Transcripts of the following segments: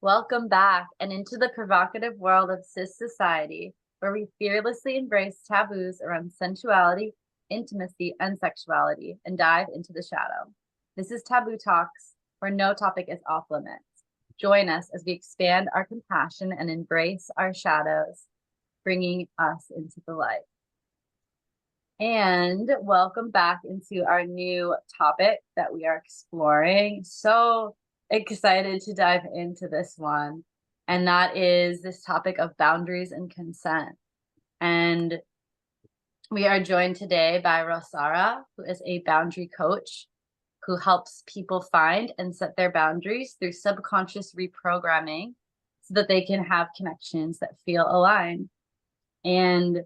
Welcome back and into the provocative world of SISociety, where we fearlessly embrace taboos around sensuality, intimacy, and sexuality and dive into the shadow. This is Taboo Talks, where no topic is off limits. Join us as we expand our compassion and embrace our shadows, bringing us into the light. And welcome back into our new topic that we are exploring. So excited to dive into this one. And that is this topic of boundaries and consent. And we are joined today by Rosaura, who is a boundary coach who helps people find and set their boundaries through subconscious reprogramming so that they can have connections that feel aligned. And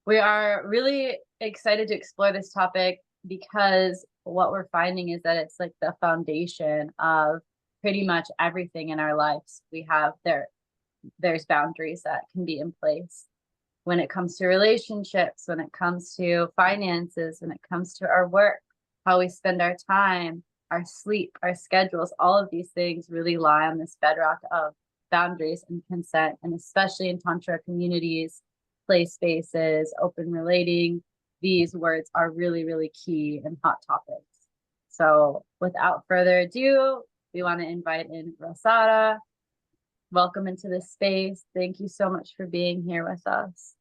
we are really excited to explore this topic because what we're finding is that it's like the foundation of pretty much everything in our lives. We have there's boundaries that can be in place when it comes to relationships, when it comes to finances, when it comes to our work, how we spend our time, our sleep, our schedules. All of these things really lie on this bedrock of boundaries and consent, and especially in Tantra communities, play spaces, open relating, these words are really, really key and hot topics. So without further ado, we want to invite in Rosaura. Welcome into this space. Thank you so much for being here with us.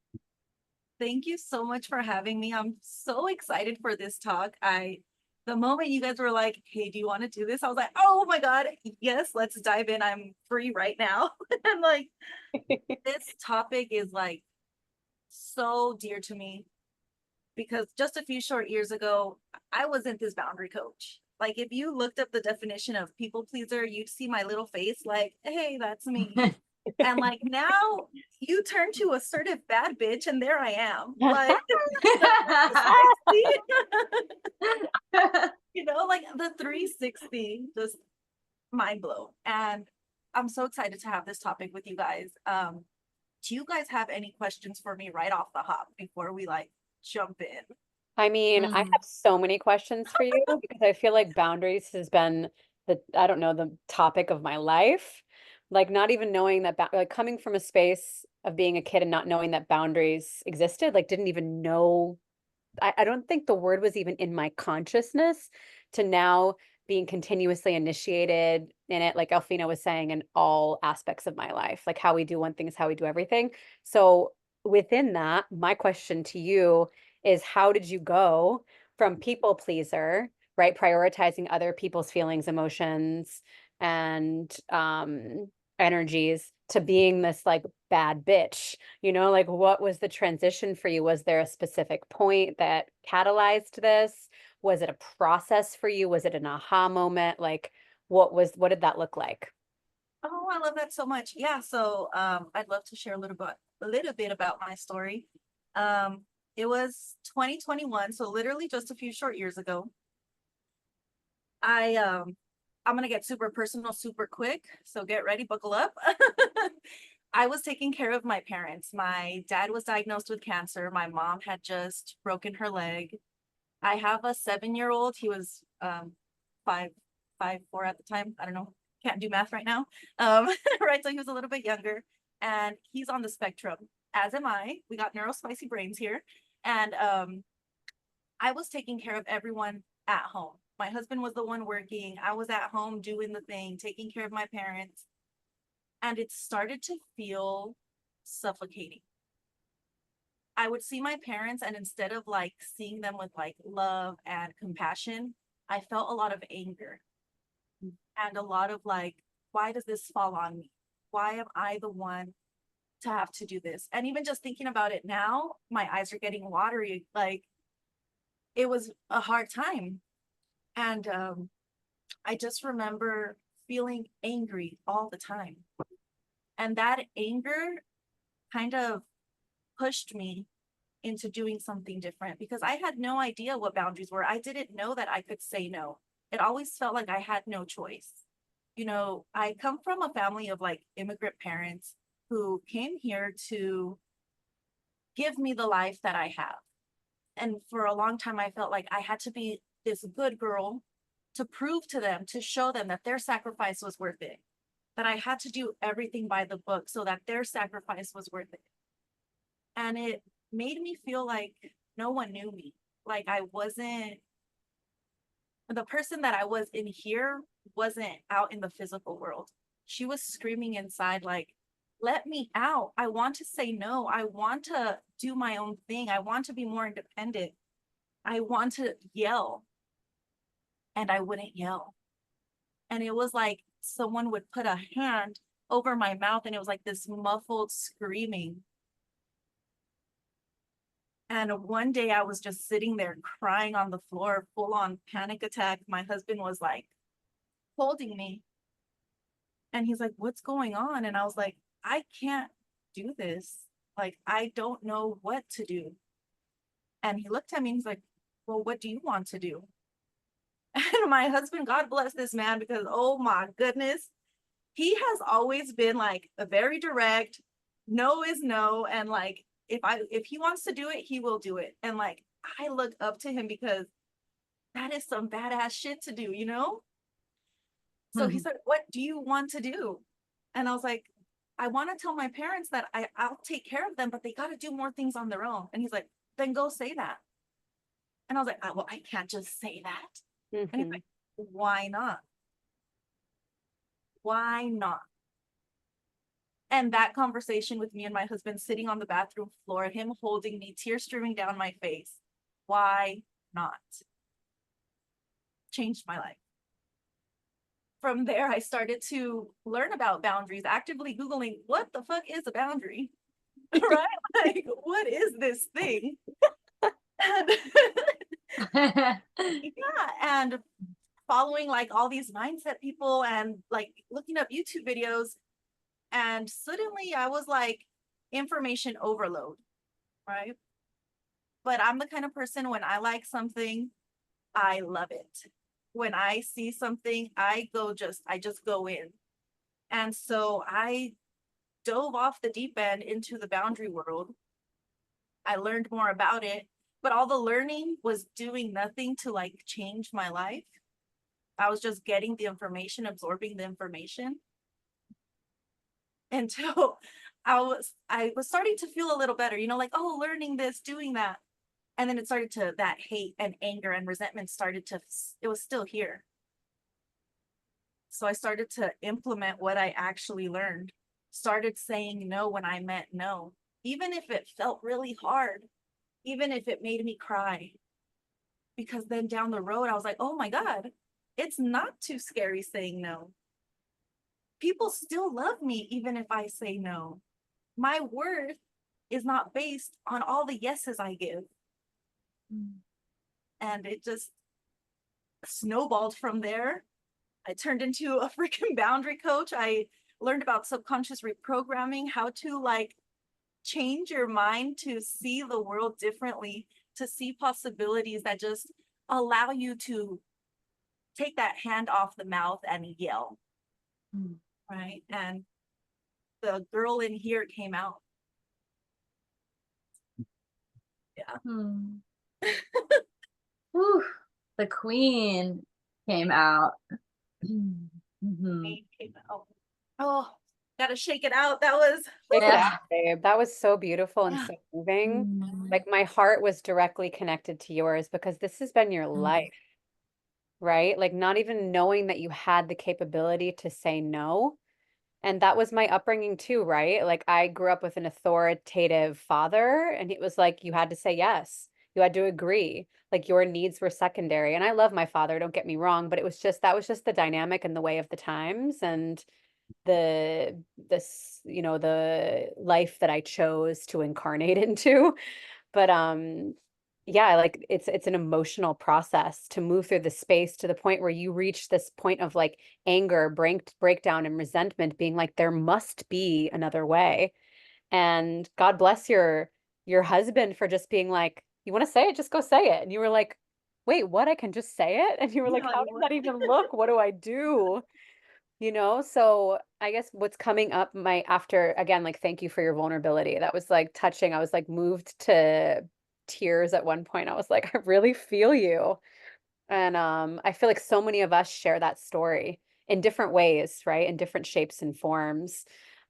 Thank you so much for having me. I'm so excited for this talk. The moment you guys were like, hey, do you want to do this? I was like, oh my God, yes, let's dive in. I'm free right now. And like, this topic is like so dear to me because just a few short years ago, I wasn't this boundary coach. Like, if you looked up the definition of people pleaser, you'd see my little face like, hey, that's me. And like now you turn to assertive bad bitch and there I am. Like like the 360, just mind blown. And I'm so excited to have this topic with you guys. Do you guys have any questions for me right off the hop before we like jump in? I have so many questions for you because I feel like boundaries has been the topic of my life. Like not even knowing that, like coming from a space of being a kid and not knowing that boundaries existed, like didn't even know. I don't think the word was even in my consciousness to now being continuously initiated in it, like Elfina was saying, in all aspects of my life. Like how we do one thing is how we do everything. So within that, my question to you is how did you go from people pleaser, right? Prioritizing other people's feelings, emotions, and energies to being this like bad bitch, like what was the transition for you? Was there a specific point that catalyzed this? Was it a process for you? Was it an aha moment? Like what did that look like? Oh, I love that so much. Yeah, so I'd love to share a little bit about my story. It was 2021, so literally just a few short years ago. I'm gonna get super personal super quick, so get ready, buckle up. I was taking care of my parents. My dad was diagnosed with cancer. My mom had just broken her leg. I have a 7-year-old. He was five, 4 at the time. I don't know, can't do math right now. Right, so he was a little bit younger, and he's on the spectrum, as am I. We got neurospicy brains here, and I was taking care of everyone at home. My husband was the one working. I was at home doing the thing, taking care of my parents. And it started to feel suffocating. I would see my parents, and instead of like seeing them with like love and compassion, I felt a lot of anger and a lot of like, why does this fall on me? Why am I the one to have to do this? And even just thinking about it now, my eyes are getting watery. Like, it was a hard time. And I just remember feeling angry all the time. And that anger kind of pushed me into doing something different because I had no idea what boundaries were. I didn't know that I could say no. It always felt like I had no choice. I come from a family of like immigrant parents who came here to give me the life that I have. And for a long time, I felt like I had to be this good girl to prove to them, to show them that their sacrifice was worth it, that I had to do everything by the book so that their sacrifice was worth it. And it made me feel like no one knew me. Like I wasn't, the person that I was in here wasn't out in the physical world. She was screaming inside, like, let me out. I want to say no. I want to do my own thing. I want to be more independent. I want to yell. And I wouldn't yell. And it was like someone would put a hand over my mouth, and it was like this muffled screaming. And one day I was just sitting there crying on the floor, full on panic attack. My husband was like holding me. And he's like, what's going on? And I was like, I can't do this. Like, I don't know what to do. And he looked at me and he's like, well, what do you want to do? And my husband, God bless this man, because oh my goodness, he has always been like a very direct, no is no. And like, if he wants to do it, he will do it. And like, I look up to him because that is some badass shit to do, you know? So he said, what do you want to do? And I was like, I want to tell my parents that I'll take care of them, but they got to do more things on their own. And he's like, then go say that. And I was like, oh, well, I can't just say that. And he's like, why not? Why not? And that conversation with me and my husband sitting on the bathroom floor, him holding me, tears streaming down my face. Why not? Changed my life. From there, I started to learn about boundaries, actively Googling, what the fuck is a boundary? Right? Like, what is this thing? And yeah, and following like all these mindset people and like looking up YouTube videos. And suddenly I was like, information overload, right? But I'm the kind of person, when I like something, I love it. When I see something, I just go in. And so I dove off the deep end into the boundary world. I learned more about it, but all the learning was doing nothing to like change my life. I was just getting the information, absorbing the information, until I was starting to feel a little better, you know, like, oh, learning this, doing that. And then it started to, that hate and anger and resentment started to, it was still here. So I started to implement what I actually learned, started saying no when I meant no, even if it felt really hard, even if it made me cry. Because then down the road, I was like, oh my God, it's not too scary saying no. People still love me even if I say no. My worth is not based on all the yeses I give. And it just snowballed from there. I turned into a freaking boundary coach. I learned about subconscious reprogramming, how to like change your mind to see the world differently, to see possibilities that just allow you to take that hand off the mouth and yell. Right? And the girl in here came out. Yeah. Whew, the queen came out. Came out. Oh, gotta shake it out. That was Shake it out, babe. That was so beautiful and so moving. Like my heart was directly connected to yours because this has been your life, right? Like not even knowing that you had the capability to say no. And that was my upbringing too, right? Like I grew up with an authoritative father, and it was like you had to say yes. You had to agree. Like your needs were secondary. And I love my father, don't get me wrong, but it was just that was just the dynamic and the way of the times and the life that I chose to incarnate into. But yeah, like it's an emotional process to move through the space to the point where you reach this point of like anger, breakdown and resentment, being like there must be another way. And God bless your husband for just being like, you want to say it, just go say it. And you were like, wait, what? I can just say it? And you were like, how does that even look? What do I do? You know, so I guess what's coming up after, again, like, thank you for your vulnerability. That was like touching. I was like moved to tears at one point. I was like, I really feel you. And I feel like so many of us share that story in different ways, right? In different shapes and forms.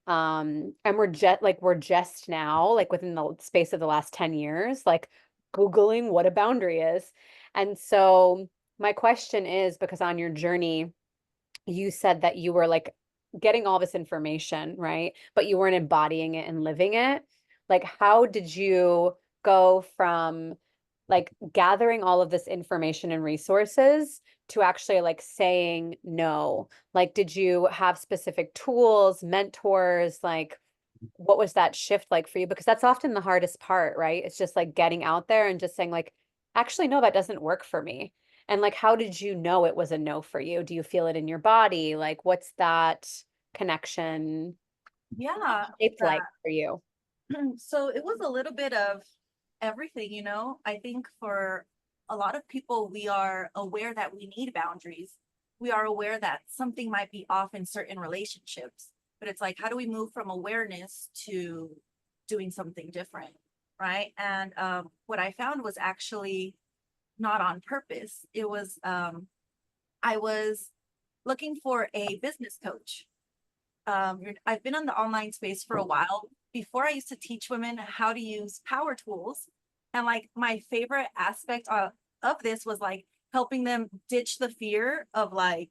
And we're just now, like within the space of the last 10 years, like Googling what a boundary is. And so my question is, because on your journey, you said that you were like getting all this information, right? But you weren't embodying it and living it. Like, how did you go from like gathering all of this information and resources to actually like saying no? Like, did you have specific tools, mentors? Like, what was that shift like for you? Because that's often the hardest part, right? It's just like getting out there and just saying, like, actually, no, that doesn't work for me. And like, how did you know it was a no for you? Do you feel it in your body? Like, what's that connection Yeah. shaped like for you? So it was a little bit of everything, you know. I think for a lot of people, we are aware that we need boundaries. We are aware that something might be off in certain relationships, but it's like, how do we move from awareness to doing something different? Right. And what I found was actually not on purpose. It was, I was looking for a business coach. I've been in the online space for a while. Before, I used to teach women how to use power tools. And like my favorite aspect of this was like helping them ditch the fear of like,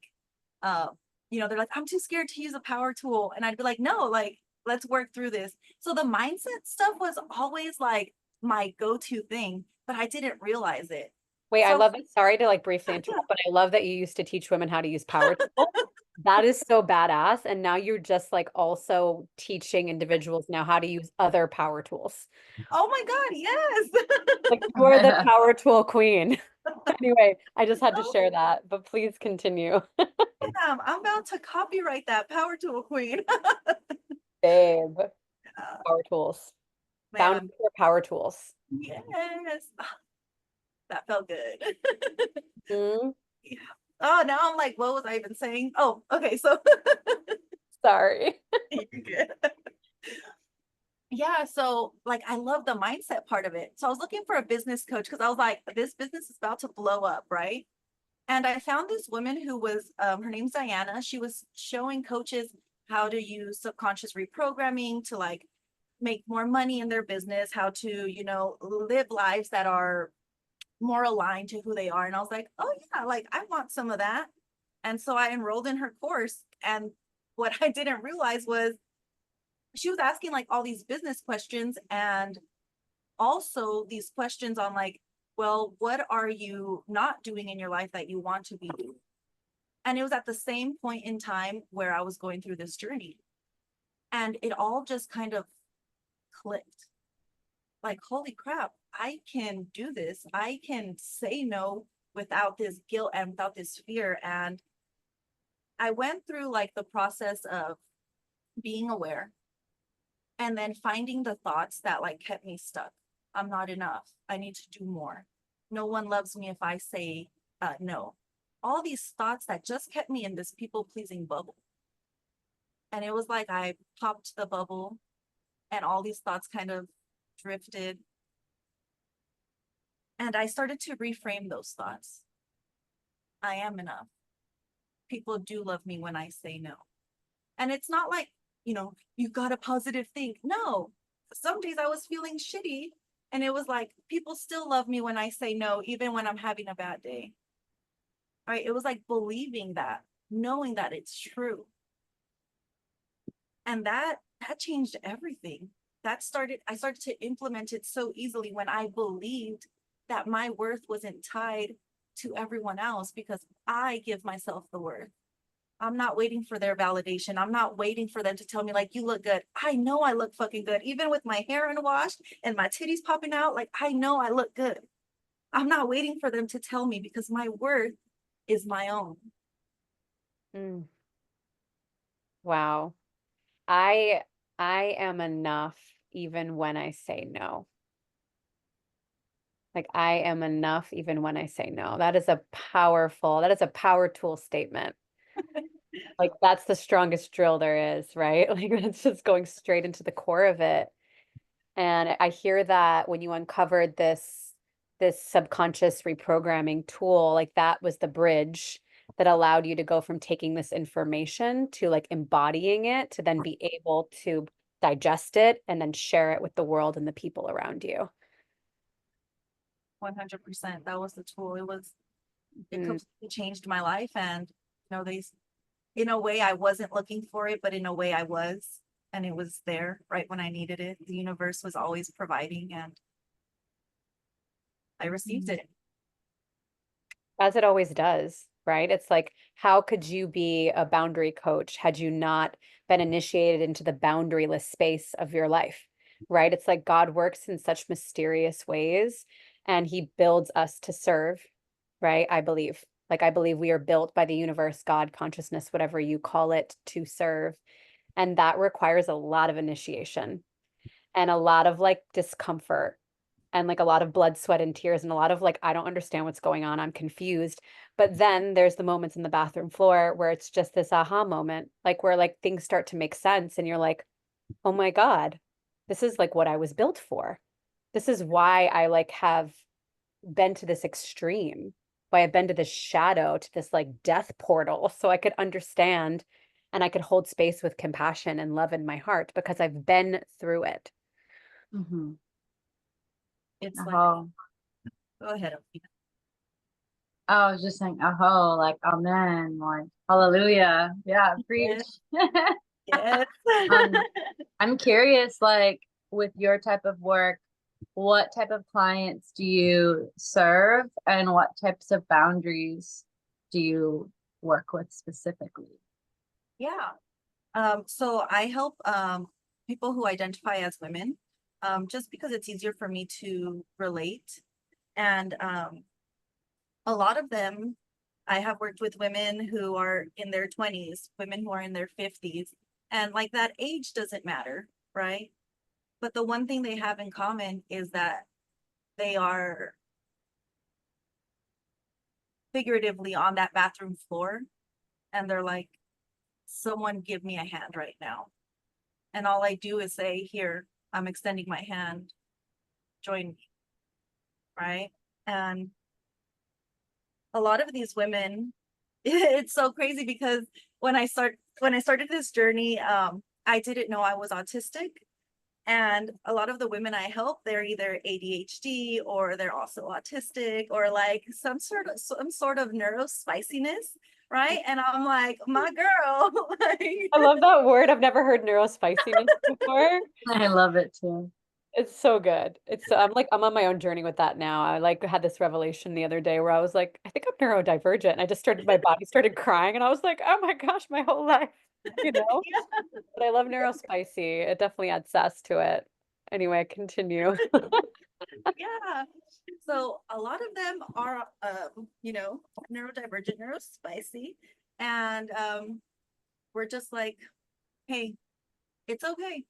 uh, they're like, I'm too scared to use a power tool. And I'd be like, no, like, let's work through this. So the mindset stuff was always like my go-to thing, but I didn't realize it. Wait, I So love it. Sorry to like briefly interrupt, but I love that you used to teach women how to use power tools. That is so badass. And now you're just like also teaching individuals now how to use other power tools. oh my God, yes. Like you are the power tool queen. Anyway, I just had to Oh, share that, but please continue. damn, I'm about to copyright that power tool queen. Babe, power tools. Boundary Man, for power tools. yes. That felt good. Hmm. Yeah. Oh, now I'm like, what was I even saying? Oh, okay. So Sorry. you're good. Yeah. So like, I love the mindset part of it. So I was looking for a business coach because I was like, this business is about to blow up, right? And I found this woman who was, her name's Diana. She was showing coaches how to use subconscious reprogramming to like make more money in their business, how to, live lives that are more aligned to who they are. And I was like, oh yeah, like I want some of that. And so I enrolled in her course. And what I didn't realize was she was asking like all these business questions and also these questions on like, well, what are you not doing in your life that you want to be doing? And it was at the same point in time where I was going through this journey. And it all just kind of clicked. Like, holy crap, I can do this. I can say no without this guilt and without this fear. And I went through like the process of being aware and then finding the thoughts that like kept me stuck. I'm not enough. I need to do more. No one loves me if I say no. All these thoughts that just kept me in this people pleasing bubble. And it was like I popped the bubble and all these thoughts kind of drifted. And I started to reframe those thoughts. I am enough. People do love me when I say no. And it's not like, you got a positive think. No, some days I was feeling shitty. And it was like, people still love me when I say no, even when I'm having a bad day. Right? It was like believing that, knowing that it's true. And that changed everything. I started to implement it so easily when I believed that my worth wasn't tied to everyone else because I give myself the worth. I'm not waiting for their validation. I'm not waiting for them to tell me like, you look good. I know I look fucking good. Even with my hair unwashed and my titties popping out, like I know I look good. I'm not waiting for them to tell me because my worth is my own. Mm, wow. I I am enough even when I say no. Like I am enough even when I say no. That is a power tool statement. Like that's the strongest drill there is, right? Like it's just going straight into the core of it. And I hear that when you uncovered this subconscious reprogramming tool, like that was the bridge that allowed you to go from taking this information to like embodying it to then be able to digest it and then share it with the world and the people around you? 100%. That was the tool. It Mm. completely changed my life. And, in a way I wasn't looking for it, but in a way I was, and it was there right when I needed it. The universe was always providing, and I received it. As it always does, right? It's like, how could you be a boundary coach had you not been initiated into the boundaryless space of your life, right? It's like God works in such mysterious ways and he builds us to serve, right? I believe. Like, I believe we are built by the universe, God, consciousness, whatever you call it, to serve. And that requires a lot of initiation and a lot of like discomfort and like a lot of blood, sweat, and tears, and a lot of like, I don't understand what's going on. I'm confused. But then there's the moments in the bathroom floor where it's just this aha moment, like where like things start to make sense. And you're like, oh my God, this is like what I was built for. This is why I like have been to this extreme, why I've been to this shadow, to this like death portal, so I could understand and I could hold space with compassion and love in my heart because I've been through it. Mm-hmm. It's like, Oh, go ahead. Alfina. I was just saying, oh, like, amen, like, hallelujah. Yeah, preach. Yes. Yes. Um, I'm curious, like, with your type of work, what type of clients do you serve and what types of boundaries do you work with specifically? Yeah. So I help people who identify as women, just because it's easier for me to relate. And a lot of them, I have worked with women who are in their 20s, women who are in their 50s, and like that age doesn't matter, right? But the one thing they have in common is that they are figuratively on that bathroom floor, and they're like, someone give me a hand right now. And all I do is say, here, I'm extending my hand, join me, right? And a lot of these women, it's so crazy because when I started this journey, I didn't know I was autistic. And a lot of the women I help, they're either ADHD or they're also autistic or like some sort of neurospiciness, right? And I'm like, my girl, like, I love that word. I've never heard neurospiciness before. I love it too. It's so good. I'm like, I'm on my own journey with that now. I like had this revelation the other day where I was like, I think I'm neurodivergent. And I just started, my body started crying and I was like, oh my gosh, my whole life, you know? yeah. But I love neurospicy. It definitely adds sass to it. Anyway, continue. Yeah. So a lot of them are, neurodivergent, neurospicy, and we're just like, hey, it's okay.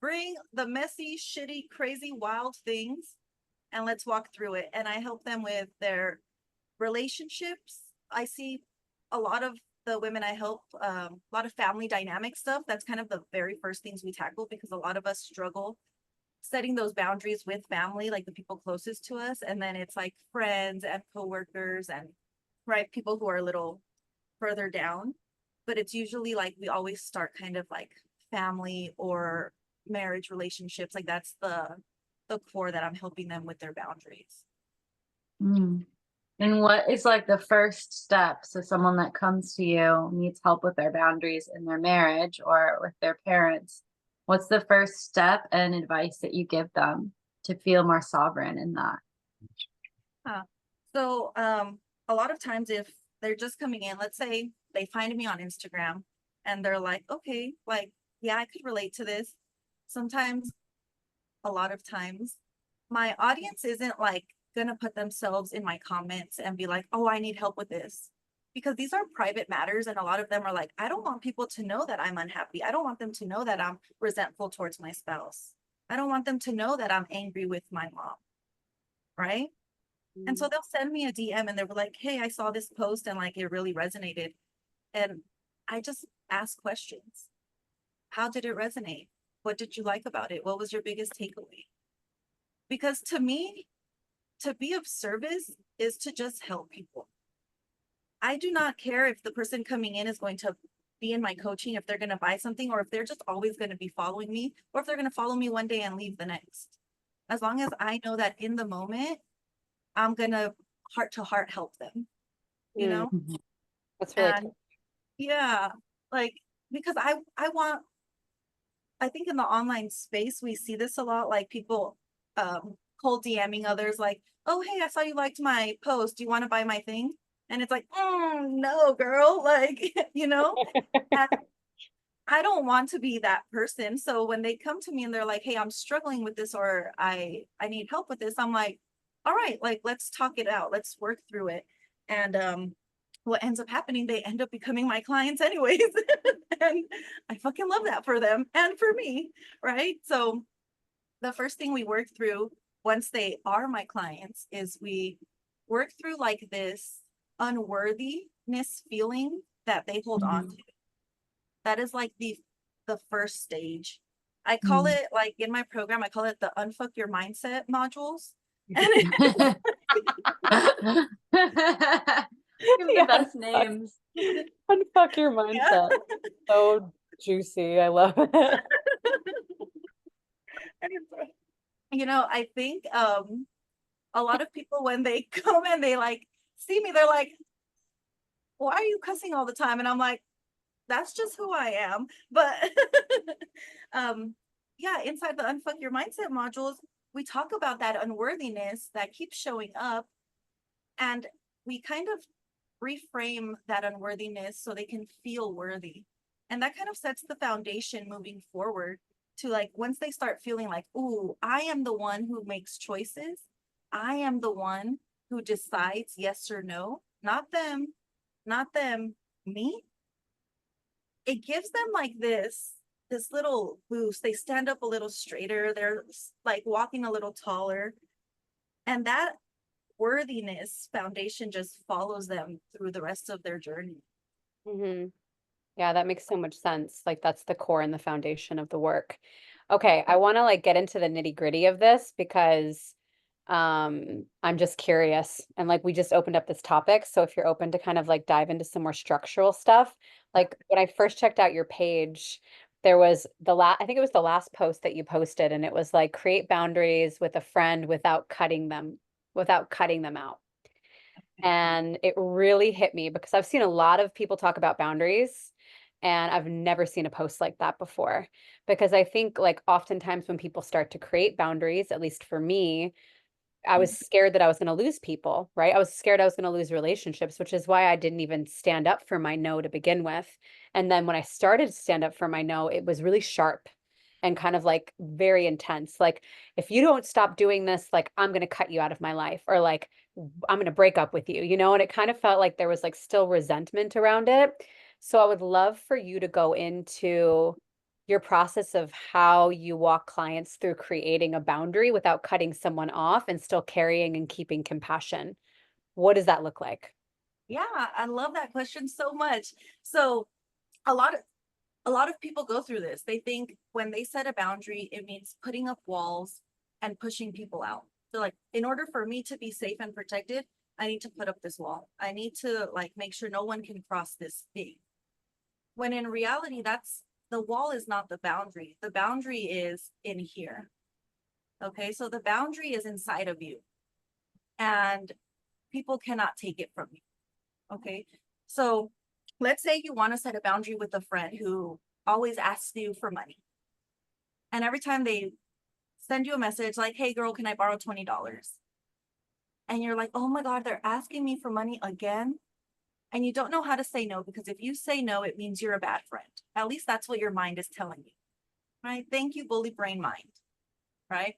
Bring the messy, shitty, crazy, wild things, and let's walk through it. And I help them with their relationships. I see a lot of the women I help, a lot of family dynamic stuff. That's kind of the very first things we tackle because a lot of us struggle setting those boundaries with family, like the people closest to us. And then it's like friends and coworkers and right people who are a little further down. But it's usually like we always start kind of like family or marriage relationships. Like that's the core that I'm helping them with their boundaries. Mm. And what is like the first step? So someone that comes to you needs help with their boundaries in their marriage or with their parents. What's the first step and advice that you give them to feel more sovereign in that? So a lot of times if they're just coming in, let's say they find me on Instagram and they're like, okay, like, yeah, I could relate to this. Sometimes, a lot of times, my audience isn't like gonna put themselves in my comments and be like, oh, I need help with this. Because these are private matters, and a lot of them are like, I don't want people to know that I'm unhappy. I don't want them to know that I'm resentful towards my spouse. I don't want them to know that I'm angry with my mom. Right. And so they'll send me a DM and they're like, hey, I saw this post and like it really resonated. And I just ask questions. How did it resonate? What did you like about it? What was your biggest takeaway? Because to me, to be of service is to just help people. I do not care if the person coming in is going to be in my coaching, if they're going to buy something, or if they're just always going to be following me, or if they're going to follow me one day and leave the next. As long as I know that in the moment, I'm going to heart to heart help them, you Mm, know? that's really And cool. yeah, like, because I think in the online space, we see this a lot, like people cold DMing others like, oh, hey, I saw you liked my post. Do you want to buy my thing? And it's like, no, girl, like, and I don't want to be that person. So when they come to me and they're like, hey, I'm struggling with this, or I need help with this, I'm like, all right, like, let's talk it out. Let's work through it. And what ends up happening, they end up becoming my clients anyways. And I fucking love that for them and for me, right? So the first thing we work through once they are my clients is we work through like this unworthiness feeling that they hold on to. That is like the first stage. I call Mm. it, like in my program, I call it the unfuck your mindset modules. And it, You have the Yeah, best unfuck, names. unfuck your yeah. mindset. So juicy. I love it. I think a lot of people when they come and they like see me, they're like, why are you cussing all the time? And I'm like, that's just who I am. But um yeah, inside the unfuck your mindset modules, we talk about that unworthiness that keeps showing up, and we kind of reframe that unworthiness so they can feel worthy. And that kind of sets the foundation moving forward to, like, once they start feeling like, ooh, I am the one who makes choices. I am the one who decides yes or no, not them, me. It gives them like this little boost. They stand up a little straighter. They're like walking a little taller. And that worthiness foundation just follows them through the rest of their journey. Hmm. Yeah, that makes so much sense. Like that's the core and the foundation of the work. Okay, I want to like get into the nitty-gritty of this because I'm just curious and like we just opened up this topic, so if you're open to kind of like dive into some more structural stuff. Like when I first checked out your page, there was I think it was the last post that you posted, and it was like create boundaries with a friend without cutting them out. And it really hit me because I've seen a lot of people talk about boundaries, and I've never seen a post like that before. Because I think, like, oftentimes when people start to create boundaries, at least for me, I was scared that I was going to lose people, right? I was scared I was going to lose relationships, which is why I didn't even stand up for my no to begin with. And then when I started to stand up for my no, it was really sharp and kind of like very intense. Like, if you don't stop doing this, like, I'm going to cut you out of my life, or like, I'm going to break up with you, And it kind of felt like there was like still resentment around it. So I would love for you to go into your process of how you walk clients through creating a boundary without cutting someone off and still carrying and keeping compassion. What does that look like? Yeah, I love that question so much. So a lot of a lot of people go through this. They think when they set a boundary, it means putting up walls and pushing people out. So like, in order for me to be safe and protected, I need to put up this wall. I need to like make sure no one can cross this thing. When in reality, that's the wall is not the boundary. The boundary is in here. Okay, so the boundary is inside of you, and people cannot take it from you. Okay, so let's say you want to set a boundary with a friend who always asks you for money. And every time they send you a message like, hey, girl, can I borrow $20? And you're like, oh my God, they're asking me for money again. And you don't know how to say no, because if you say no, it means you're a bad friend. At least that's what your mind is telling you, right? Thank you, bully brain mind, right?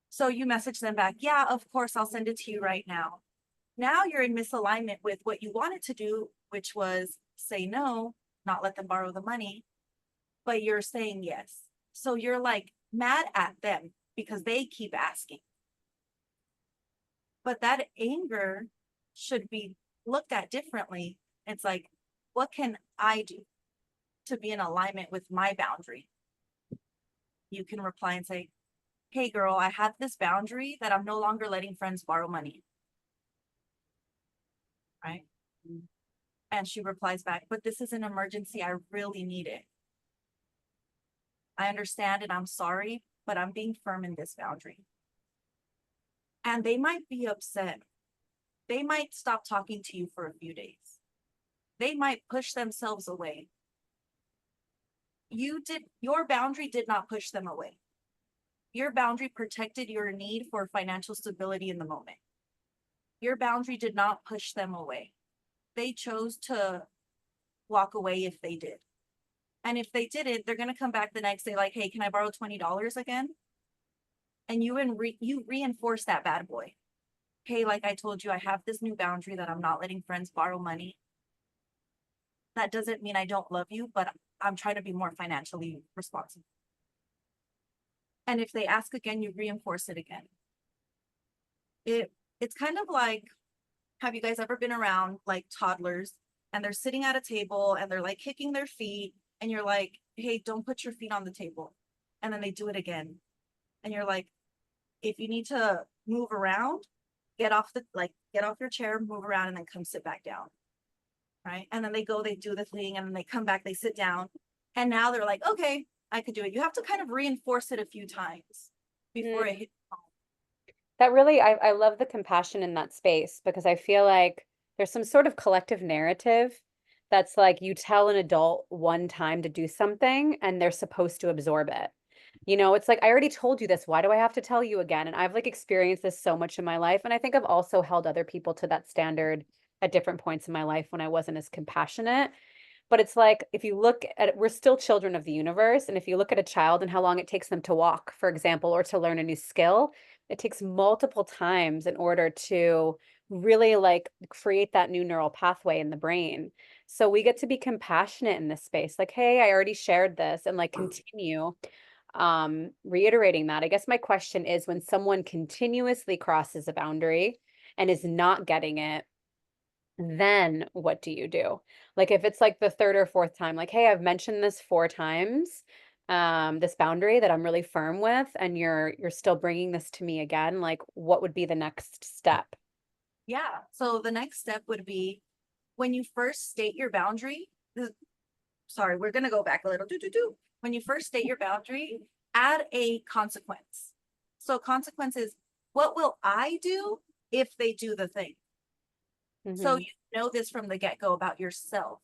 So you message them back, yeah, of course, I'll send it to you right now. Now you're in misalignment with what you wanted to do, which was say no, not let them borrow the money, but you're saying yes. So you're like mad at them because they keep asking. But that anger should be looked at differently. It's like, what can I do to be in alignment with my boundary? You can reply and say, hey, girl, I have this boundary that I'm no longer letting friends borrow money. Right? And she replies back, but this is an emergency. I really need it. I understand and I'm sorry, but I'm being firm in this boundary. And they might be upset. They might stop talking to you for a few days. They might push themselves away. Your boundary did not push them away. Your boundary protected your need for financial stability in the moment. Your boundary did not push them away. They chose to walk away if they did. And if they didn't, they're going to come back the next day like, hey, can I borrow $20 again? And you reinforce that bad boy. Hey, like I told you, I have this new boundary that I'm not letting friends borrow money. That doesn't mean I don't love you, but I'm trying to be more financially responsible. And if they ask again, you reinforce it again. It's kind of like, have you guys ever been around like toddlers and they're sitting at a table and they're like kicking their feet and you're like, hey, don't put your feet on the table. And then they do it again. And you're like, if you need to move around, get off your chair, move around, and then come sit back down. Right. And then they do the thing, and then they come back, they sit down. And now they're like, okay, I could do it. You have to kind of reinforce it a few times before it hits home. That really, I love the compassion in that space, because I feel like there's some sort of collective narrative that's like you tell an adult one time to do something and they're supposed to absorb it. You know, it's like, I already told you this. Why do I have to tell you again? And I've like experienced this so much in my life. And I think I've also held other people to that standard at different points in my life when I wasn't as compassionate. But it's like, if you look at it, we're still children of the universe. And if you look at a child and how long it takes them to walk, for example, or to learn a new skill, it takes multiple times in order to really like create that new neural pathway in the brain. So we get to be compassionate in this space. Like, hey, I already shared this, and like continue reiterating that. I guess my question is, when someone continuously crosses a boundary and is not getting it, then what do you do? Like if it's like the third or fourth time, like, hey, I've mentioned this 4 times, this boundary that I'm really firm with, and you're still bringing this to me again, like what would be the next step? Yeah. So the next step would be, when you first state your boundary, sorry, we're going to go back a little. When you first state your boundary, add a consequence. So consequence is, what will I do if they do the thing? So you know this from the get-go about yourself,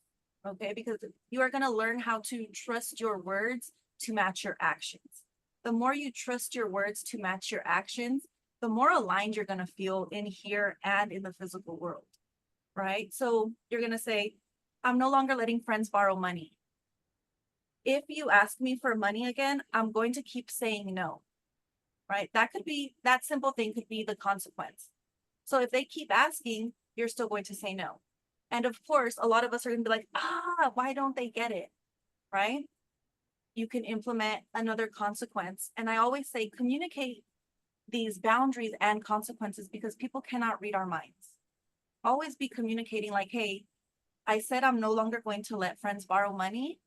okay? Because you are going to learn how to trust your words to match your actions. The more you trust your words to match your actions, the more aligned you're going to feel in here and in the physical world, right? So you're going to say, I'm no longer letting friends borrow money. If you ask me for money again, I'm going to keep saying no, right? That simple thing could be the consequence. So if they keep asking, you're still going to say no. And of course, a lot of us are going to be like, why don't they get it? Right? You can implement another consequence. And I always say, communicate these boundaries and consequences, because people cannot read our minds. Always be communicating like, hey, I said I'm no longer going to let friends borrow money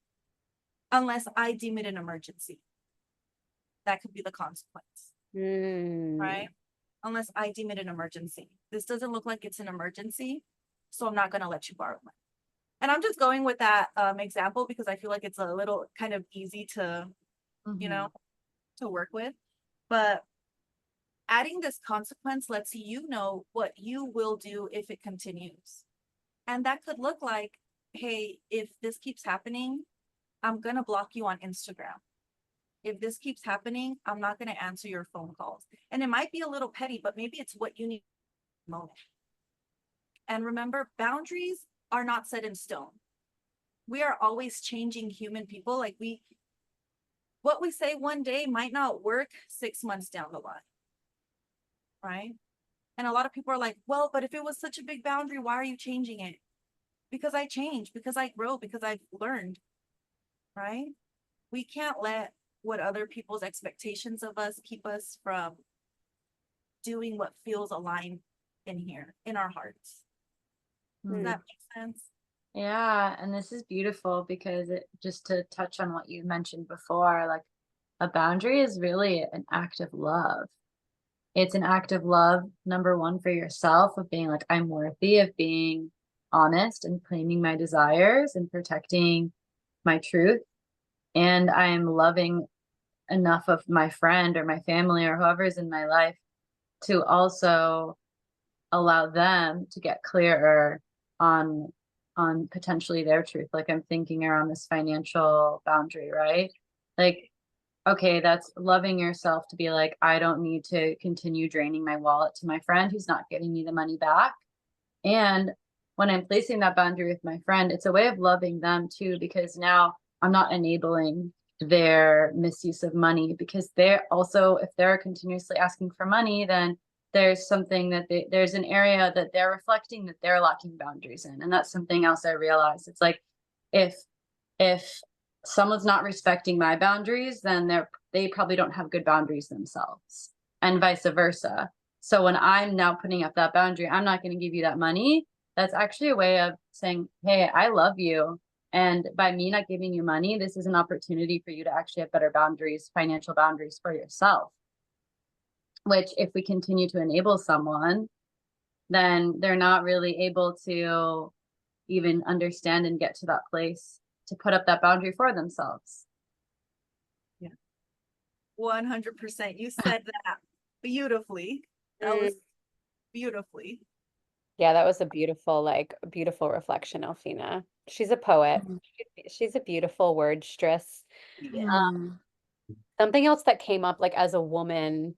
unless I deem it an emergency. That could be the consequence, right? Unless I deem it an emergency. This doesn't look like it's an emergency, so I'm not going to let you borrow money. And I'm just going with that example because I feel like it's a little kind of easy to, to work with. But adding this consequence lets you know what you will do if it continues. And that could look like, hey, if this keeps happening, I'm going to block you on Instagram. If this keeps happening, I'm not going to answer your phone calls. And it might be a little petty, but maybe it's what you need at the moment. And remember, boundaries are not set in stone. We are always changing human people. Like what we say one day might not work 6 months down the line, right? And a lot of people are like, well, but if it was such a big boundary, why are you changing it? Because I change, because I grow, because I've learned, right? We can't let what other people's expectations of us keep us from doing what feels aligned in here, in our hearts. Does that make sense? Yeah, and this is beautiful because just to touch on what you mentioned before, like a boundary is really an act of love. It's an act of love, number one, for yourself, of being like, I'm worthy of being honest and claiming my desires and protecting my truth. And I'm loving enough of my friend or my family or whoever's in my life to also allow them to get clearer on potentially their truth. Like I'm thinking around this financial boundary, right? Like, okay, that's loving yourself to be like, I don't need to continue draining my wallet to my friend who's not giving me the money back. And when I'm placing that boundary with my friend, it's a way of loving them too, because now I'm not enabling their misuse of money, because they're also, if they're continuously asking for money, then there's something that there's an area that they're reflecting that they're lacking boundaries in. And that's something else I realized. It's like, if someone's not respecting my boundaries, then they probably don't have good boundaries themselves, and vice versa. So when I'm now putting up that boundary, I'm not going to give you that money. That's actually a way of saying, hey, I love you. And by me not giving you money, this is an opportunity for you to actually have better boundaries, financial boundaries for yourself. Which, if we continue to enable someone, then they're not really able to even understand and get to that place to put up that boundary for themselves. 100%. You said that beautifully. That was beautifully. Yeah, that was a beautiful reflection, Elfina. She's a poet. She's a beautiful wordstress. Yeah. Something else that came up, like as a woman,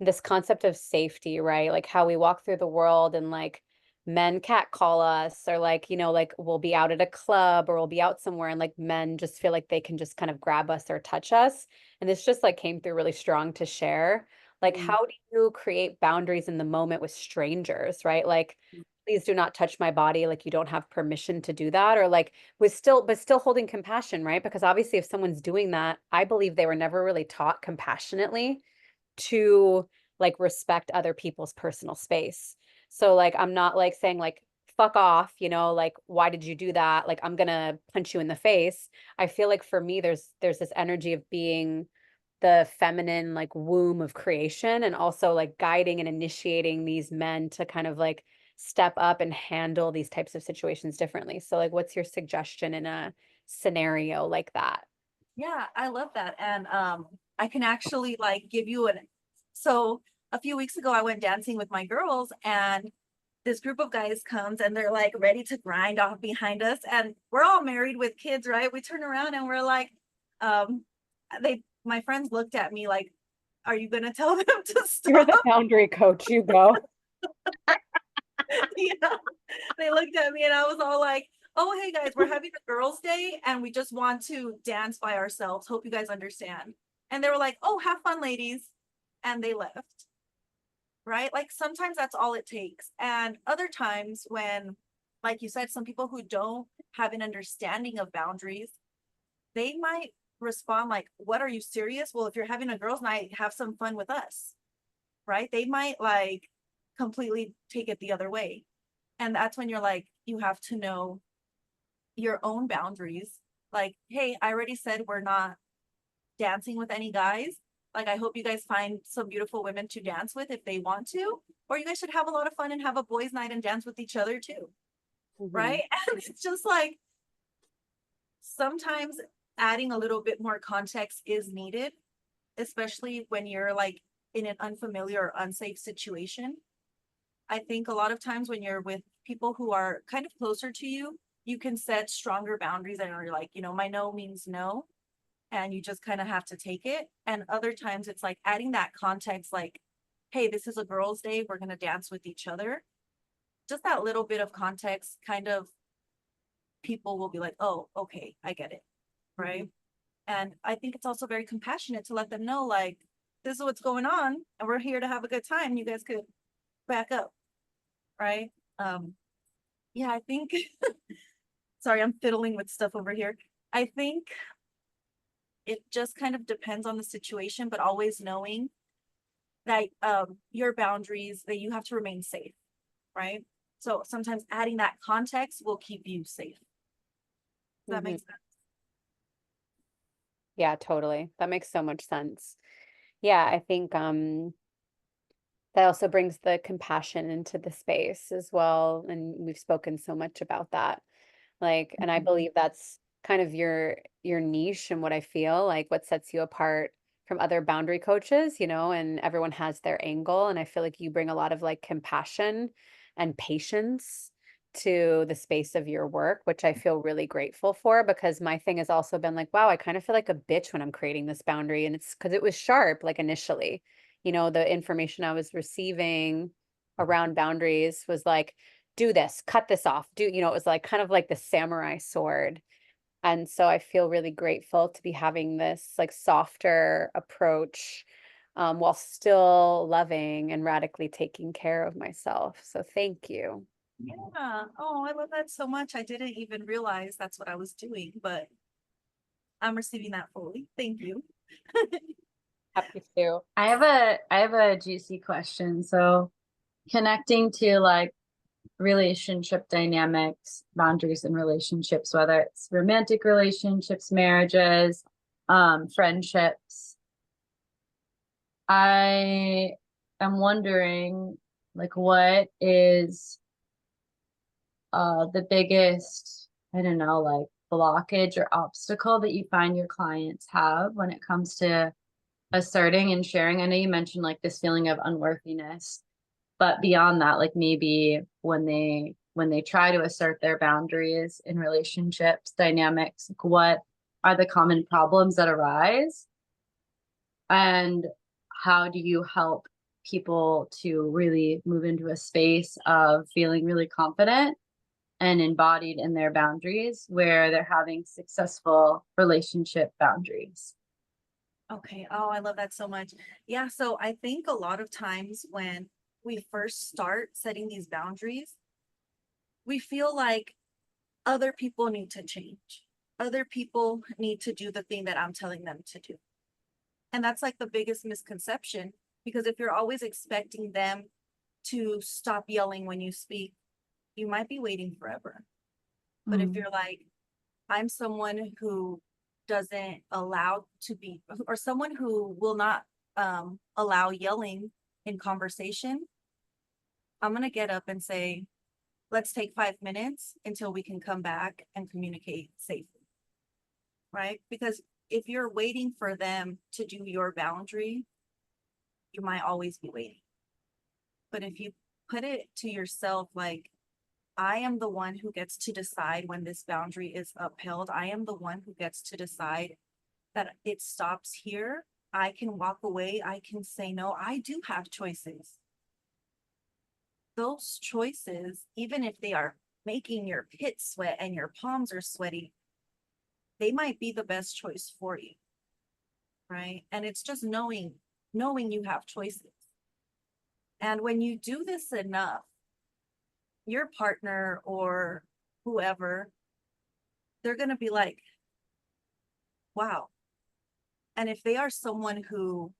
this concept of safety, right? Like how we walk through the world and like men catcall us, or like, like we'll be out at a club or we'll be out somewhere and like men just feel like they can just kind of grab us or touch us. And this just like came through really strong to share. Like, how do you create boundaries in the moment with strangers, right? Like, please do not touch my body. Like, you don't have permission to do that. Or like, but still holding compassion, right? Because obviously, if someone's doing that, I believe they were never really taught compassionately to like respect other people's personal space. So like, I'm not like saying like, fuck off, like, why did you do that? Like, I'm gonna punch you in the face. I feel like for me, there's this energy of being the feminine like womb of creation, and also like guiding and initiating these men to kind of like step up and handle these types of situations differently. So like, what's your suggestion in a scenario like that? Yeah, I love that. And I can actually like give you so a few weeks ago I went dancing with my girls, and this group of guys comes and they're like ready to grind off behind us, and we're all married with kids, right? We turn around and we're like, um, my friends looked at me like, are you gonna tell them to You're the stop? boundary coach, you go. Yeah. They looked at me and I was all like, oh, hey guys, we're having a girls' day and we just want to dance by ourselves. Hope you guys understand. And they were like, oh, have fun, ladies. And they left. Right? Like sometimes that's all it takes. And other times when, like you said, some people who don't have an understanding of boundaries, they might respond like, what, are you serious? Well, if you're having a girls' night, have some fun with us. Right? They might like completely take it the other way. And that's when you're like, you have to know your own boundaries. Like, hey, I already said we're not dancing with any guys. Like, I hope you guys find some beautiful women to dance with if they want to, or you guys should have a lot of fun and have a boys' night and dance with each other too. Right? And it's just like sometimes adding a little bit more context is needed, especially when you're like in an unfamiliar or unsafe situation. I think a lot of times when you're with people who are kind of closer to you, you can set stronger boundaries and you're like, my no means no. And you just kind of have to take it. And other times it's like adding that context, like, hey, this is a girls' day. We're going to dance with each other. Just that little bit of context, kind of people will be like, oh, okay, I get it. Right. And I think it's also very compassionate to let them know, like, this is what's going on and we're here to have a good time. You guys could back up. Right. Yeah, I think sorry, I'm fiddling with stuff over here. I think it just kind of depends on the situation, but always knowing that your boundaries, that you have to remain safe, right? So sometimes adding that context will keep you safe. Does that make sense? Yeah, totally. That makes so much sense. Yeah, I think that also brings the compassion into the space as well. And we've spoken so much about that. Like, and I Mhm. believe that's kind of your niche and what I feel like what sets you apart from other boundary coaches, you know, and everyone has their angle. And I feel like you bring a lot of like compassion and patience to the space of your work, which I feel really grateful for because my thing has also been like, wow, I kind of feel like a bitch when I'm creating this boundary. And it's because it was sharp, like initially, you know, the information I was receiving around boundaries was like, do this, cut this off, do, you know, it was like kind of like the samurai sword. And so I feel really grateful to be having this like softer approach while still loving and radically taking care of myself. So thank you. Yeah. Oh, I love that so much. I didn't even realize that's what I was doing, but I'm receiving that fully. Thank you. Happy to. I have a juicy question. So connecting to like relationship dynamics, boundaries in relationships, whether it's romantic relationships, marriages, friendships. I am wondering like what is the biggest, I don't know, like blockage or obstacle that you find your clients have when it comes to asserting and sharing? I know you mentioned like this feeling of unworthiness, but beyond that, like maybe when they try to assert their boundaries in relationships dynamics, like what are the common problems that arise, and how do you help people to really move into a space of feeling really confident and embodied in their boundaries where they're having successful relationship boundaries? Okay. Oh, I love that so much. Yeah. So I think a lot of times when we first start setting these boundaries, we feel like other people need to change. Other people need to do the thing that I'm telling them to do. And that's like the biggest misconception because if you're always expecting them to stop yelling when you speak, you might be waiting forever. But if Mm. you're like, I'm someone who doesn't allow to be, or someone who will not allow yelling in conversation, I'm going to get up and say, let's take 5 minutes until we can come back and communicate safely. Right? Because if you're waiting for them to do your boundary, you might always be waiting. But if you put it to yourself, like, I am the one who gets to decide when this boundary is upheld. I am the one who gets to decide that it stops here. I can walk away. I can say no. I do have choices. Those choices, even if they are making your pit sweat and your palms are sweaty, they might be the best choice for you. Right. And it's just knowing you have choices. And when you do this enough, your partner or whoever, they're going to be like, wow. And if they are someone who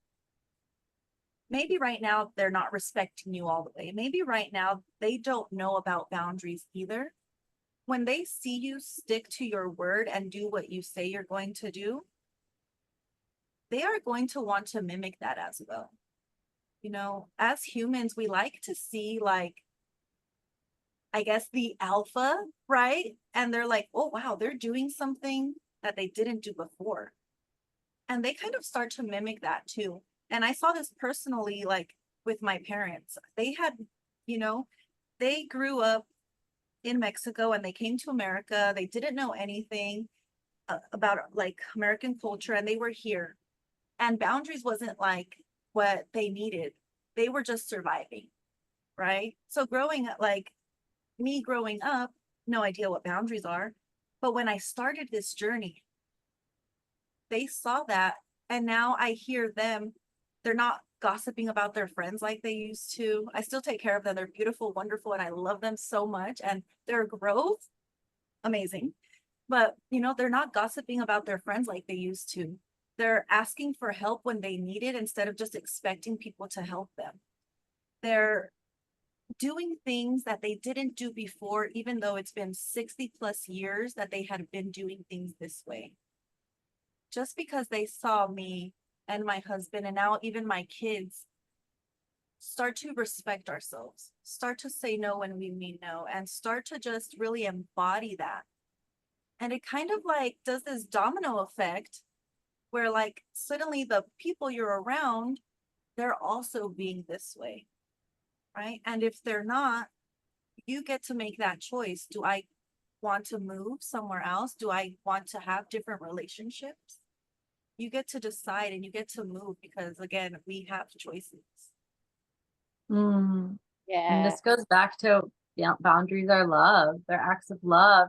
maybe right now they're not respecting you all the way, maybe right now they don't know about boundaries either. When they see you stick to your word and do what you say you're going to do, they are going to want to mimic that as well. You know, as humans, we like to see like, I guess the alpha, right? And they're like, oh, wow, they're doing something that they didn't do before. And they kind of start to mimic that too. And I saw this personally, like with my parents. They had, you know, they grew up in Mexico and they came to America. They didn't know anything about like American culture and they were here. And boundaries wasn't like what they needed. They were just surviving, right? So growing up, like me growing up, no idea what boundaries are. But when I started this journey, they saw that. And now I hear them, they're not gossiping about their friends like they used to. I still take care of them. They're beautiful, wonderful, and I love them so much. And their growth, amazing. But, you know, they're not gossiping about their friends like they used to. They're asking for help when they need it instead of just expecting people to help them. They're doing things that they didn't do before, even though it's been 60 plus years that they had been doing things this way. Just because they saw me and my husband and now even my kids start to respect ourselves, start to say no when we mean no, and start to just really embody that. And it kind of like does this domino effect where like suddenly the people you're around, they're also being this way, right? And if they're not, you get to make that choice. Do I want to move somewhere else? Do I want to have different relationships? You get to decide and you get to move because again, we have choices. Mm. And Yeah. this goes back to, yeah, boundaries are love. They're acts of love.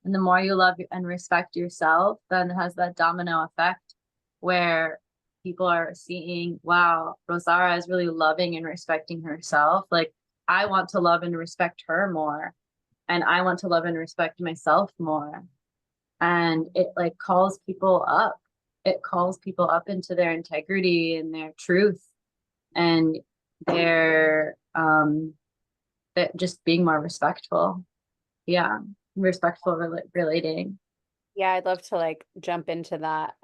And the more you love and respect yourself, then it has that domino effect where people are seeing, wow, Rosaura is really loving and respecting herself. Like, I want to love and respect her more. And I want to love and respect myself more. And it like calls people up. It calls people up into their integrity and their truth and their that just being more respectful. Yeah, respectful relating. Yeah, I'd love to like jump into that.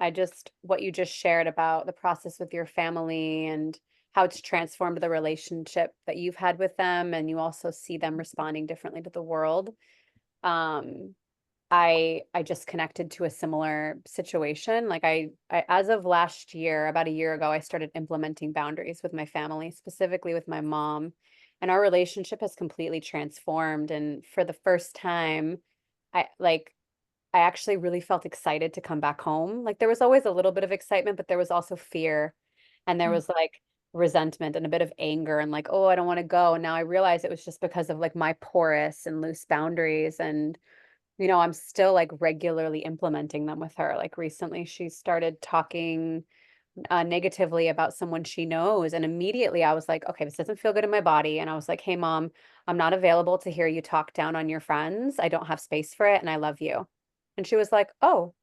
What you just shared about the process with your family and how it's transformed the relationship that you've had with them, and you also see them responding differently to the world. Um, I just connected to a similar situation. Like I as of last year, about a year ago, I started implementing boundaries with my family, specifically with my mom, and our relationship has completely transformed. And for the first time, I like I actually really felt excited to come back home. Like there was always a little bit of excitement, but there was also fear and there was like resentment and a bit of anger and like, oh, I don't want to go. And now I realize it was just because of like my porous and loose boundaries. And, I'm still like regularly implementing them with her. Like recently she started talking negatively about someone she knows. And immediately I was like, okay, this doesn't feel good in my body. And I was like, hey, mom, I'm not available to hear you talk down on your friends. I don't have space for it. And I love you. And she was like, oh,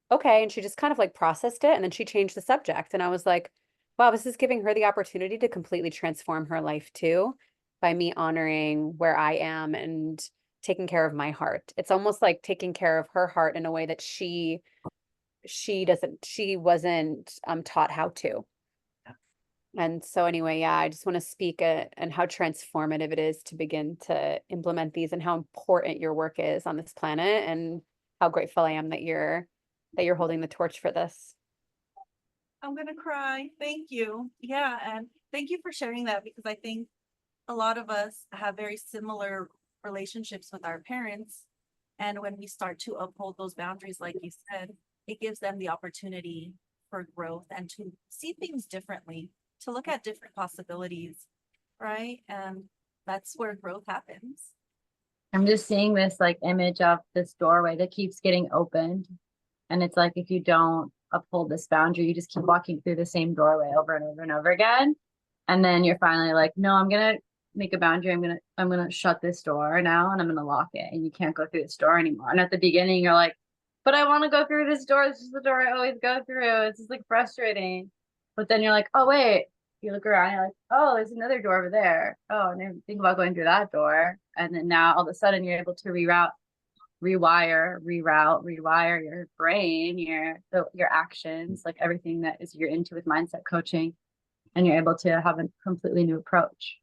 okay. And she just kind of like processed it. And then she changed the subject. And I was like, wow, this is giving her the opportunity to completely transform her life too by me honoring where I am and taking care of my heart. It's almost like taking care of her heart in a way that she wasn't taught how to. And so anyway, yeah, I just want to speak and how transformative it is to begin to implement these and how important your work is on this planet and how grateful I am that you're holding the torch for this. I'm gonna cry. Thank you. Yeah, and thank you for sharing that because I think a lot of us have very similar relationships with our parents. And when we start to uphold those boundaries, like you said, it gives them the opportunity for growth and to see things differently, to look at different possibilities, right? And that's where growth happens. I'm just seeing this like image of this doorway that keeps getting opened. And it's like if you don't uphold this boundary, you just keep walking through the same doorway over and over and over again. And then you're finally like, no, I'm gonna make a boundary. I'm gonna shut this door now and I'm gonna lock it. And you can't go through this door anymore. And at the beginning, you're like, but I want to go through this door. This is the door I always go through. It's just like frustrating. But then you're like, oh wait. You look around, you're like, oh, there's another door over there. Oh, I didn't think about going through that door. And then now all of a sudden you're able to rewire your brain, your actions, like everything that is you're into with mindset coaching, and you're able to have a completely new approach.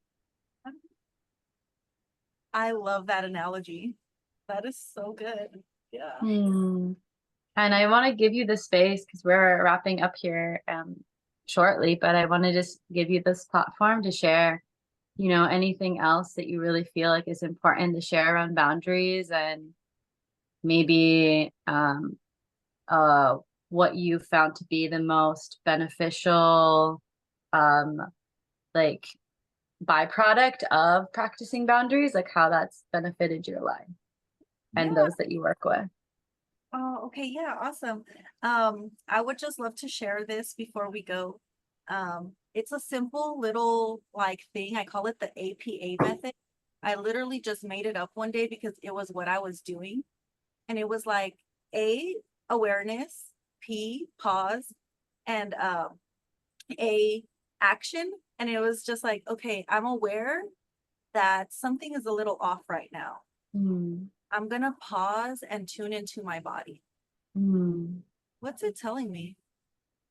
I love that analogy. That is so good. Yeah. And I want to give you the space because we're wrapping up here shortly, but I want to just give you this platform to share, anything else that you really feel like is important to share around boundaries and maybe what you found to be the most beneficial um, like byproduct of practicing boundaries, like how that's benefited your life and Yeah. those that you work with. Oh, okay. Yeah, awesome. I would just love to share this before we go. It's a simple little like thing. I call it the APA method. I literally just made it up one day because it was what I was doing. And it was like A, awareness, P, pause, and A, action. And it was just like, okay, I'm aware that something is a little off right now. Mm. I'm gonna pause and tune into my body. Mm. What's it telling me?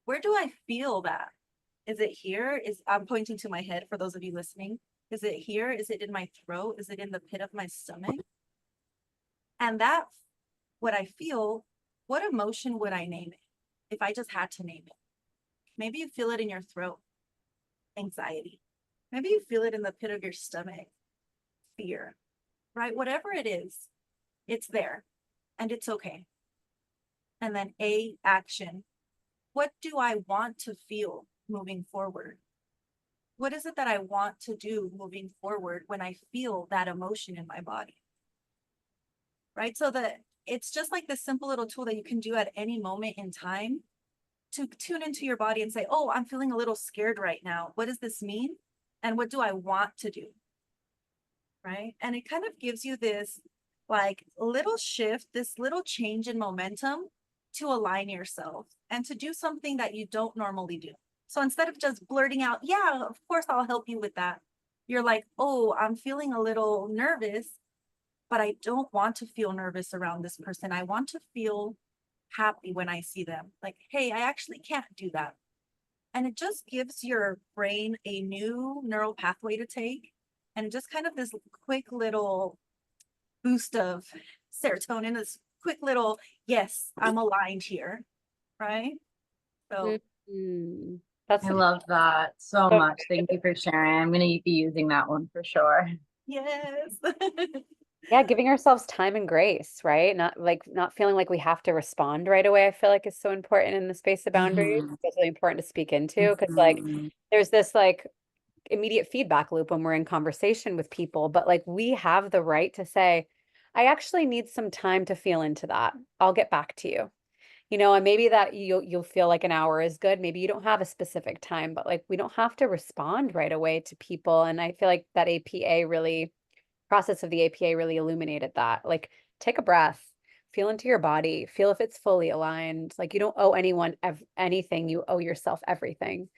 Where do I feel that? Is it here? I'm pointing to my head for those of you listening. Is it here? Is it in my throat? Is it in the pit of my stomach? And that, what I feel, what emotion would I name it if I just had to name it? Maybe you feel it in your throat, anxiety. Maybe you feel it in the pit of your stomach, fear, right? Whatever it is, it's there and it's okay. And then A, action. What do I want to feel moving forward? What is it that I want to do moving forward when I feel that emotion in my body? Right? So that it's just like this simple little tool that you can do at any moment in time to tune into your body and say, oh, I'm feeling a little scared right now. What does this mean? And what do I want to do? Right? And it kind of gives you this like little shift, this little change in momentum to align yourself and to do something that you don't normally do. So instead of just blurting out, yeah, of course I'll help you with that. You're like, oh, I'm feeling a little nervous, but I don't want to feel nervous around this person. I want to feel happy when I see them. Like, hey, I actually can't do that. And it just gives your brain a new neural pathway to take. And just kind of this quick little boost of serotonin, this quick little, yes, I'm aligned here. Right? So Mhm. That's I love that so so much. Thank you for sharing. I'm going to be using that one for sure. yes. yeah, giving ourselves time and grace, right? Not feeling like we have to respond right away, I feel like is so important in the space of boundaries. Mhm. It's really important to speak into because like Mhm. there's this like immediate feedback loop when we're in conversation with people, but like we have the right to say, I actually need some time to feel into that. I'll get back to you. And maybe that you'll feel like an hour is good. Maybe you don't have a specific time, but like we don't have to respond right away to people. And I feel like that APA really process of the APA really illuminated that. Like take a breath, feel into your body, feel if it's fully aligned. Like you don't owe anyone anything, you owe yourself everything.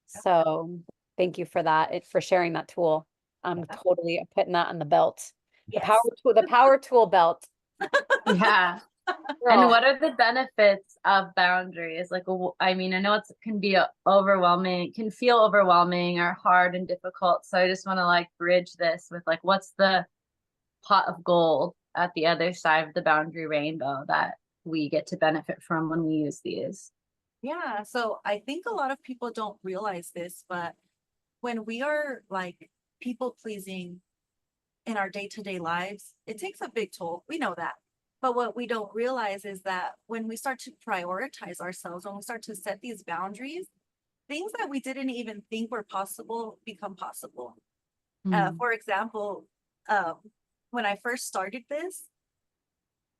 So thank you for that, for sharing that tool. I'm totally putting that on the belt. Yes. The power tool belt. Yeah. And Girl. what are the benefits of boundaries? Like, I mean, I know it can be overwhelming, can feel overwhelming or hard and difficult. So I just want to like bridge this with like, what's the pot of gold at the other side of the boundary rainbow that we get to benefit from when we use these? Yeah. So I think a lot of people don't realize this, but when we are like people pleasing in our day-to-day lives, it takes a big toll. We know that. But what we don't realize is that when we start to prioritize ourselves, when we start to set these boundaries, things that we didn't even think were possible become possible. Mm. For example, um, when I first started this,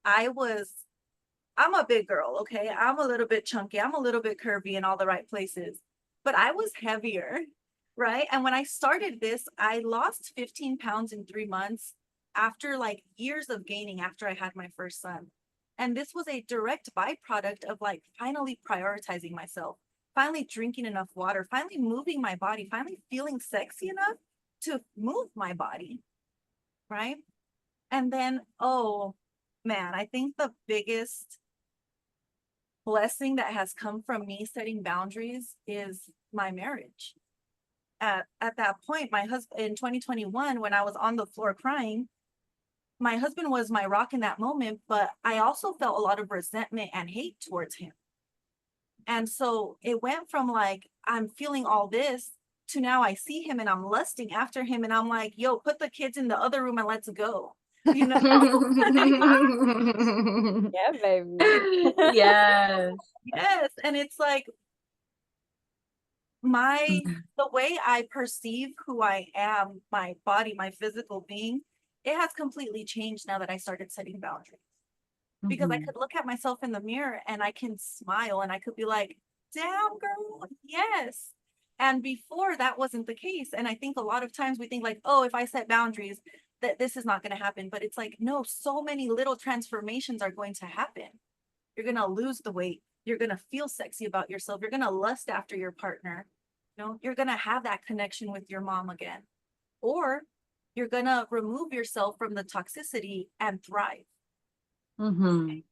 I'm a big girl, okay? I'm a little bit chunky, I'm a little bit curvy in all the right places, but I was heavier, right? And when I started this, I lost 15 pounds in 3 months after like years of gaining after I had my first son. And this was a direct byproduct of like finally prioritizing myself, finally drinking enough water, finally moving my body, finally feeling sexy enough to move my body, right? And then, oh man, I think the biggest blessing that has come from me setting boundaries is my marriage. At that point, my husband in 2021, when I was on the floor crying, my husband was my rock in that moment, but I also felt a lot of resentment and hate towards him. And so it went from like, I'm feeling all this to now I see him and I'm lusting after him. And I'm like, yo, put the kids in the other room and let's go. You know? Yeah, baby. Yes. Yes. And it's like, the way I perceive who I am, my body, my physical being, it has completely changed now that I started setting boundaries. Because I Mhm. could look at myself in the mirror and I can smile and I could be like, damn girl, yes. And before that wasn't the case. And I think a lot of times we think like, oh, if I set boundaries, that this is not going to happen. But it's like, no, so many little transformations are going to happen. You're going to lose the weight. You're going to feel sexy about yourself. You're going to lust after your partner. You're going to have that connection with your mom again. Or you're going to remove yourself from the toxicity and thrive. Mhm.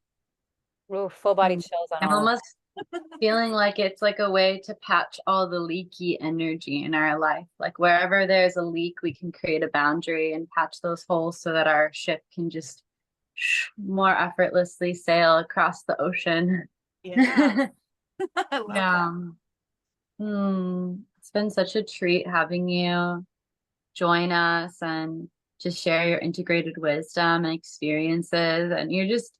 Ooh, full body Mm. chills on I'm all of almost that. feeling like it's like a way to patch all the leaky energy in our life. Like wherever there's a leak, we can create a boundary and patch those holes so that our ship can just more effortlessly sail across the ocean. Yeah, I love that. Yeah. It's been such a treat having you join us and just share your integrated wisdom and experiences. And you're just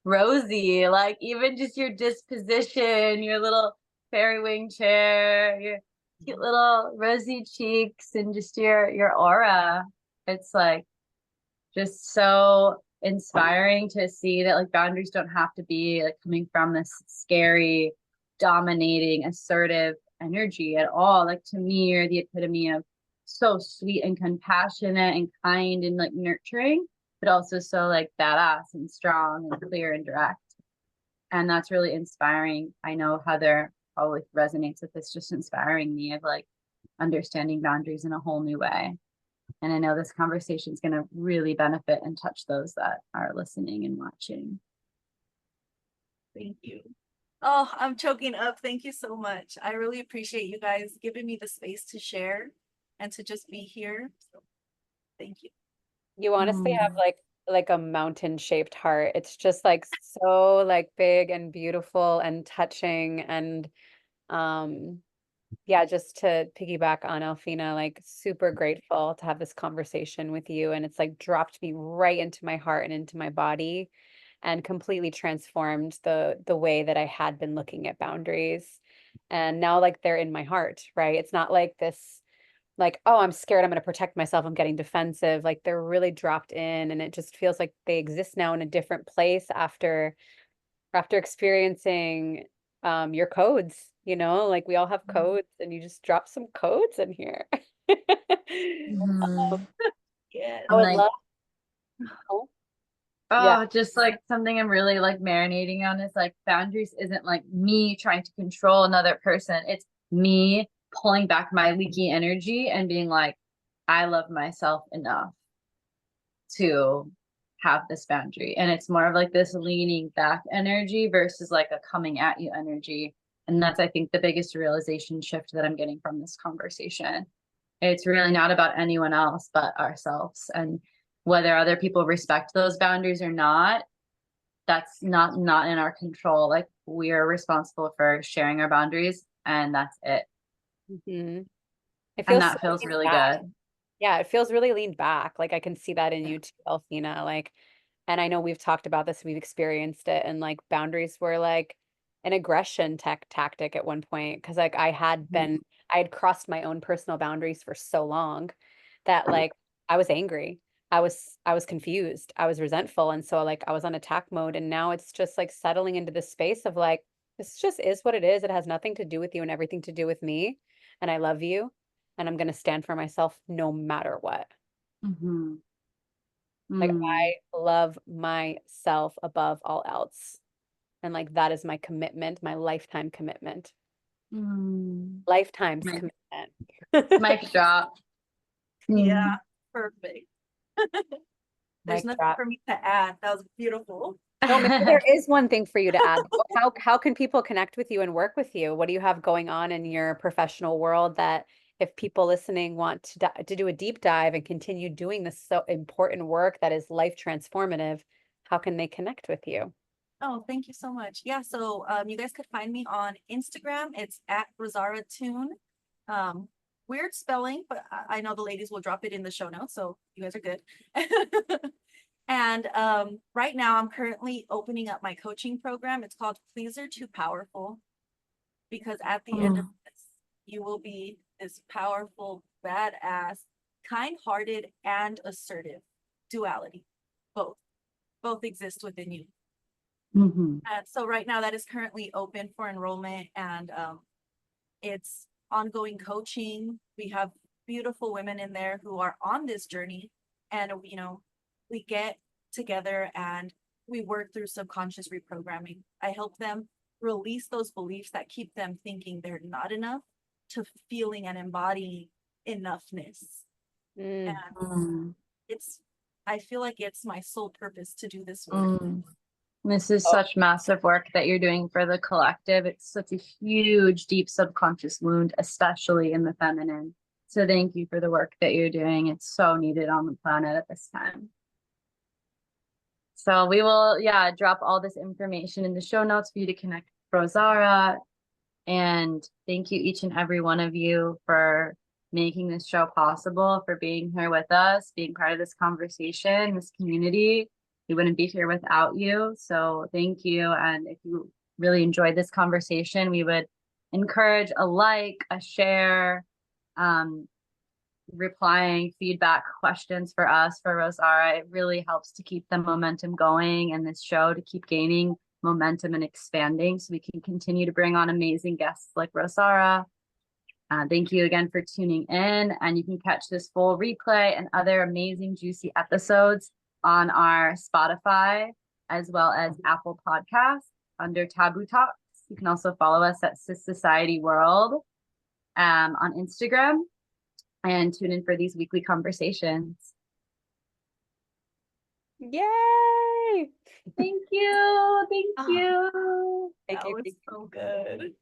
rosy, like even just your disposition, your little fairy wing chair, your cute little rosy cheeks, and just your aura. It's like just so inspiring to see that like boundaries don't have to be like coming from this scary, dominating, assertive energy at all. Like to me, you're the epitome of so sweet and compassionate and kind and like nurturing, but also so like badass and strong and clear and direct. And that's really inspiring. I know Heather probably resonates with this, just inspiring me of like understanding boundaries in a whole new way. And I know this conversation is going to really benefit and touch those that are listening and watching. Thank you. Oh, I'm choking up. Thank you so much. I really appreciate you guys giving me the space to share and to just be here. So thank you. You honestly have Mm. like a mountain shaped heart. It's just like so like big and beautiful and touching and um yeah, just to piggyback on Alfina, like super grateful to have this conversation with you. And it's like dropped me right into my heart and into my body and completely transformed the way that I had been looking at boundaries. And now like they're in my heart, right? It's not like this like, oh, I'm scared, I'm going to protect myself, I'm getting defensive. Like they're really dropped in and it just feels like they exist now in a different place after experiencing your codes, like we all have codes and you just drop some codes in here. Mhm. Yes. I And would like, love, oh, yeah. oh, just like something I'm really like marinating on is like boundaries isn't like me trying to control another person. It's me pulling back my leaky energy and being like, I love myself enough to have this boundary. And it's more of like this leaning back energy versus like a coming at you energy. And that's, I think, the biggest realization shift that I'm getting from this conversation. It's really not about anyone else but ourselves. And whether other people respect those boundaries or not, that's not in our control. Like we are responsible for sharing our boundaries and that's it. Mhm. It And feels so that feels laid really back. good. Yeah, it feels really leaned back. Like I can see that in you too, Alfina. Like, and I know we've talked about this, we've experienced it, and like boundaries were like an aggression tactic at one point. Cause like I had crossed my own personal boundaries for so long that like I was angry. I was confused. I was resentful. And so like I was on attack mode. And now it's just like settling into this space of like, this just is what it is. It has nothing to do with you and everything to do with me. And I love you and I'm going to stand for myself no matter what. Mm-hmm. Like Mm. I love myself above all else. And like that is my commitment, my lifetime commitment. Mm. Lifetime's Mic, commitment. mic drop. Yeah, Mm. perfect. There's Mic nothing drop. for me to add. That was beautiful. No, maybe there is one thing for you to add. How can people connect with you and work with you? What do you have going on in your professional world that if people listening want to do a deep dive and continue doing this so important work that is life transformative, how can they connect with you? Oh, thank you so much. Yeah, so you guys could find me on Instagram. It's at Rosaura Tune. Um, Weird spelling, but I know the ladies will drop it in the show notes, so you guys are good. And right now I'm currently opening up my coaching program. It's called Pleaser Too Powerful, because at the end of Mm. this, you will be this powerful, badass, kind-hearted, and assertive duality. Both, both exist within you. Mhm. So right now that is currently open for enrollment and it's ongoing coaching. We have beautiful women in there who are on this journey and, we get together and we work through subconscious reprogramming. I help them release those beliefs that keep them thinking they're not enough to feeling and embodying enoughness. Mm, And Mm. I feel like it's my sole purpose to do this work. Mm. This is Oh. such massive work that you're doing for the collective. It's such a huge, deep subconscious wound, especially in the feminine. So thank you for the work that you're doing. It's so needed on the planet at this time. So we will, yeah, drop all this information in the show notes for you to connect with Rosaura. And thank you, each and every one of you, for making this show possible, for being here with us, being part of this conversation, this community. We wouldn't be here without you. So thank you. And if you really enjoyed this conversation, we would encourage a like, a share, replying, feedback, questions for us, for Rosaura. It really helps to keep the momentum going and this show to keep gaining momentum and expanding so we can continue to bring on amazing guests like Rosaura. Thank you again for tuning in, and you can catch this full replay and other amazing juicy episodes on our Spotify as well as Apple Podcasts under Taboo Talks. You can also follow us at SISociety World on Instagram and tune in for these weekly conversations. Yay! Thank you. Thank Ah, you. Thank that you. was so good.